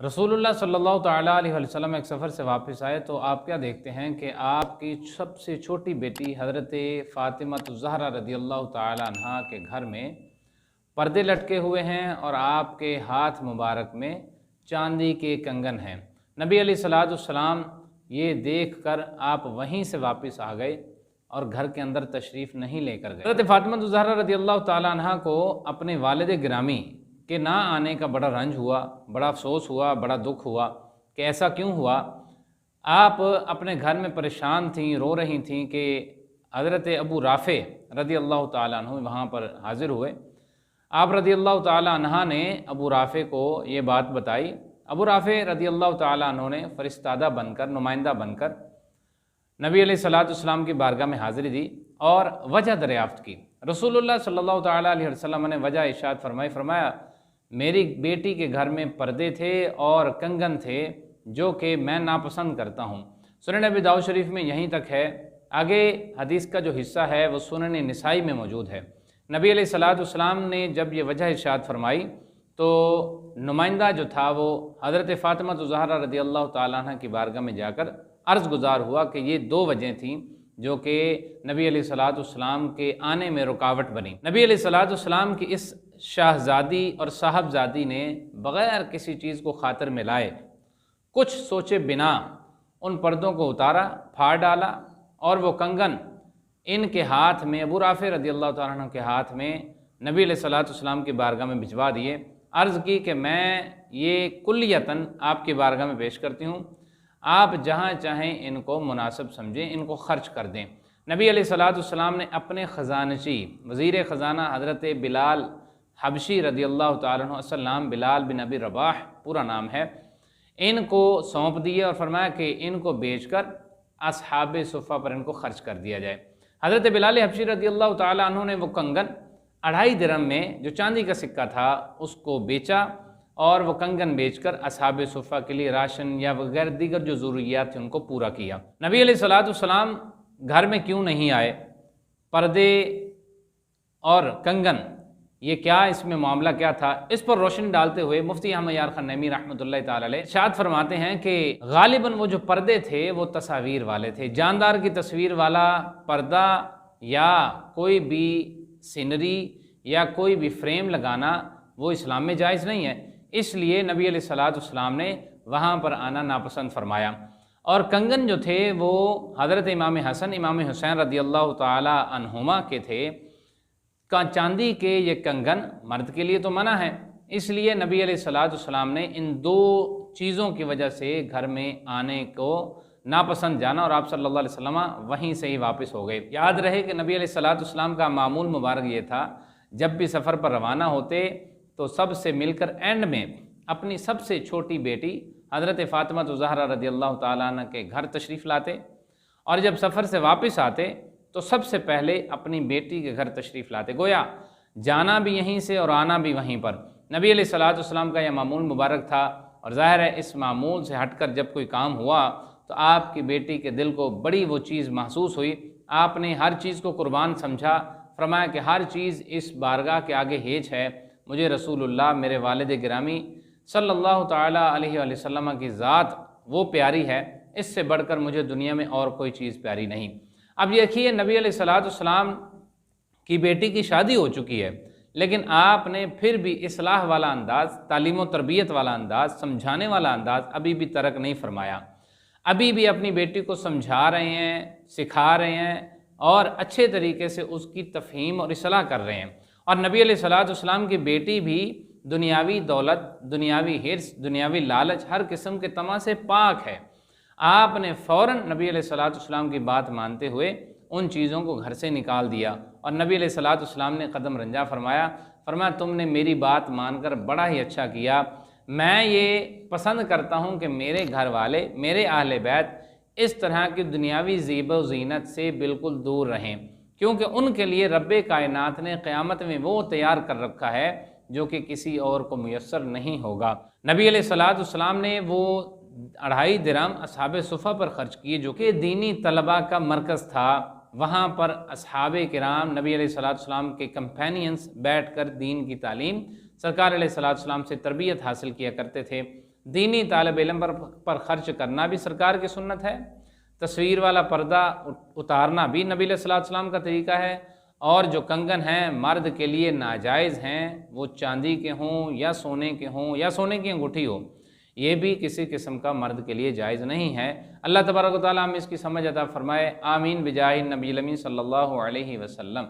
रसूलुल्लाह सल्लल्लाहु तआला अलैहि वसल्लम एक सफ़र से वापस आए तो आप क्या देखते हैं कि आपकी सबसे छोटी बेटी हज़रत फ़ातिमा ज़हरा रदियल्लाहु तआला अन्हा के घर में पर्दे लटके हुए हैं और आपके हाथ मुबारक में चांदी के कंगन हैं। नबी अलैहिस्सलाम ये देखकर आप वहीं से वापस आ गए और घर के अंदर तशरीफ़ नहीं लेकर गए। हज़रत फ़ातिमा ज़हरा रदियल्लाहु तआला अन्हा को अपने वालिद गिरामी के ना आने का बड़ा रंज हुआ, बड़ा अफसोस हुआ, बड़ा दुख हुआ कि ऐसा क्यों हुआ। आप अपने घर में परेशान थीं, रो रही थीं कि हज़रत अबू राफ़े रदियल्लाहु तआला अन्हु वहाँ पर हाज़िर हुए। आप रदियल्लाहु तआला अन्हा ने अबू राफ़े को ये बात बताई। अबू राफ़े रदियल्लाहु तआला अन्हु ने फ़रिश्तादा बनकर, नुमाइंदा बनकर नबी अलैहिस्सलाम की बारगाह में हाज़िरी दी और वजह दरियाफ़्त की। रसूलुल्लाह सल्लल्लाहु तआला अलैहि वसल्लम ने वजह इरशाद फरमाया मेरी बेटी के घर में पर्दे थे और कंगन थे जो कि मैं नापसंद करता हूँ। सुनन अबी दाऊद शरीफ में यहीं तक है। आगे हदीस का जो हिस्सा है वो सुनन निसाई में मौजूद है। नबी अलैहिस्सलाम ने जब ये वजह इरशाद फरमाई तो नुमाइंदा जो था वो हज़रत फ़ातिमा ज़हरा रदियल्लाहु तआला अन्हा की बारगाह में जाकर अर्ज़ गुज़ार हुआ कि ये दो वजह थीं जो कि नबी अलैहिस्सलाम के आने में रुकावट बनी। नबी अलैहिस्सलाम की इस शाहज़ादी और साहबजादी ने बग़ैर किसी चीज़ को खातिर में लाए, कुछ सोचे बिना उन पर्दों को उतारा, फाड़ डाला और वो कंगन इनके हाथ में, अबू राफ़े रदियल्लाहु तआला अन्हु के हाथ में नबी अलैहिस्सलाम की बारगाह में भिजवा दिए। अर्ज़ की कि मैं ये कुल्लियतन आपकी बारगाह में पेश करती हूँ, आप जहाँ चाहें इनको मुनासिब समझें, इनको खर्च कर दें। नबी अलैहिस्सलाम ने अपने ख़जानची वज़ीर ख़जाना हज़रत बिलाल हबशी रदियल्लाहु तआला अन्हु, असल नाम बिलाल बिन अबी रबाह पूरा नाम है, इनको सौंप दिए और फरमाया कि इनको बेचकर असहाबे सुफ़ा पर इनको खर्च कर दिया जाए। हज़रत बिलाल हबशी रदियल्लाहु तआला अन्हु ने वो कंगन 2.5 दिरहम में, जो चांदी का सिक्का था, उसको बेचा और वो कंगन बेचकर असहाबे सुफ़ा के लिए राशन या वगैरह दीगर जो ज़रूरियात थी उनको पूरा किया। नबी अलैहिस्सलाम घर में क्यों नहीं आए? पर्दे और कंगन, ये क्या, इसमें मामला क्या था? इस पर रोशनी डालते हुए मुफ्ती अहमद यार ख़नैमी रहमतुल्लाह ताला अलैह इरशाद फरमाते हैं कि गालिबन वो जो पर्दे थे वो तस्वीर वाले थे। जानदार की तस्वीर वाला पर्दा या कोई भी सीनरी या कोई भी फ्रेम लगाना वो इस्लाम में जायज़ नहीं है। इसलिए नबी अलैहिस्सलाम ने वहाँ पर आना नापसंद फरमाया। और कंगन जो थे वो हज़रत इमाम हसन, इमाम हुसैन रदियल्लाहु ताला अन्हुमा के थे। चांदी के ये कंगन मर्द के लिए तो मना है, इसलिए नबी अलैहिस्सलाम ने इन दो चीज़ों की वजह से घर में आने को नापसंद जाना और आप सल्लल्लाहु अलैहि वसल्लम वहीं से ही वापस हो गए। याद रहे कि नबी अलैहिस्सलाम का मामूल मुबारक ये था, जब भी सफ़र पर रवाना होते तो सबसे मिलकर एंड में अपनी सबसे छोटी बेटी हज़रत फ़ातिमा ज़हरा रदियल्लाहु तआला अन्हा के घर तशरीफ़ लाते और जब सफ़र से वापस आते तो सबसे पहले अपनी बेटी के घर तशरीफ़ लाते। गोया जाना भी यहीं से और आना भी वहीं पर। नबी अलैहिस्सलाम का यह मामूल मुबारक था और ज़ाहिर है इस मामूल से हटकर जब कोई काम हुआ तो आपकी बेटी के दिल को बड़ी वो चीज़ महसूस हुई। आपने हर चीज़ को कुर्बान समझा, फरमाया कि हर चीज़ इस बारगाह के आगे हेज है। मुझे रसूलुल्लाह मेरे वालिद गिरामी सल्लल्लाहु तआला अलैहि वसल्लम की ज़ात वो प्यारी है, इससे बढ़कर मुझे दुनिया में और कोई चीज़ प्यारी नहीं। अब देखिए नबी अलैहिस्सलाम की बेटी की शादी हो चुकी है, लेकिन आपने फिर भी इस्लाह वाला अंदाज़, तालीम व तरबियत वाला अंदाज़, समझाने वाला अंदाज़ अभी भी तरक नहीं फरमाया। अभी भी अपनी बेटी को समझा रहे हैं, सिखा रहे हैं और अच्छे तरीके से उसकी तफ़हीम और इस्लाह कर रहे हैं। और नबी अलैहिस्सलाम की बेटी भी दुनियावी दौलत, दुनियावी हिर्स, दुनियावी लालच, हर किस्म के तमा से पाक है। आपने फ़ौरन नबी अलैहिस्सलाम की बात मानते हुए उन चीज़ों को घर से निकाल दिया और नबी अलैहिस्सलाम ने कदम रंजा फरमाया तुमने मेरी बात मानकर बड़ा ही अच्छा किया। मैं ये पसंद करता हूँ कि मेरे घर वाले, मेरे अहले बैत इस तरह की दुनियावी ज़ीब व ज़ीनत से बिल्कुल दूर रहें, क्योंकि उनके लिए रब्बे कायनात ने क़यामत में वो तैयार कर रखा है जो कि किसी और को मुयस्सर नहीं होगा। नबी अलैहिस्सलाम ने वो 2.5 दिरहम असहाबे सुफ़ा पर ख़र्च किए जो कि दीनी तलबा का मरकज़ था। वहाँ पर असहाबे किराम नबी अलैहिस्सलाम के कंपेनियंस बैठ कर दीन की तालीम, सरकार अलैहिस्सलाम से तरबियत हासिल किया करते थे। दीनी तालिब इल्म पर खर्च करना भी सरकार की सुन्नत है। तस्वीर वाला पर्दा उतारना भी नबी अलैहिस्सलातु वस्सलाम का तरीका है। और जो कंगन हैं मर्द के लिए नाजायज़ हैं, वो चांदी के हों या सोने के हों या सोने की अंगूठी हो, ये भी किसी किस्म का मर्द के लिए जायज़ नहीं है। अल्लाह तबारक व तआला हम इसकी समझ अता फरमाए। आमीन बिजाहि नबी सल्लल्लाहु अलैहि वसल्लम।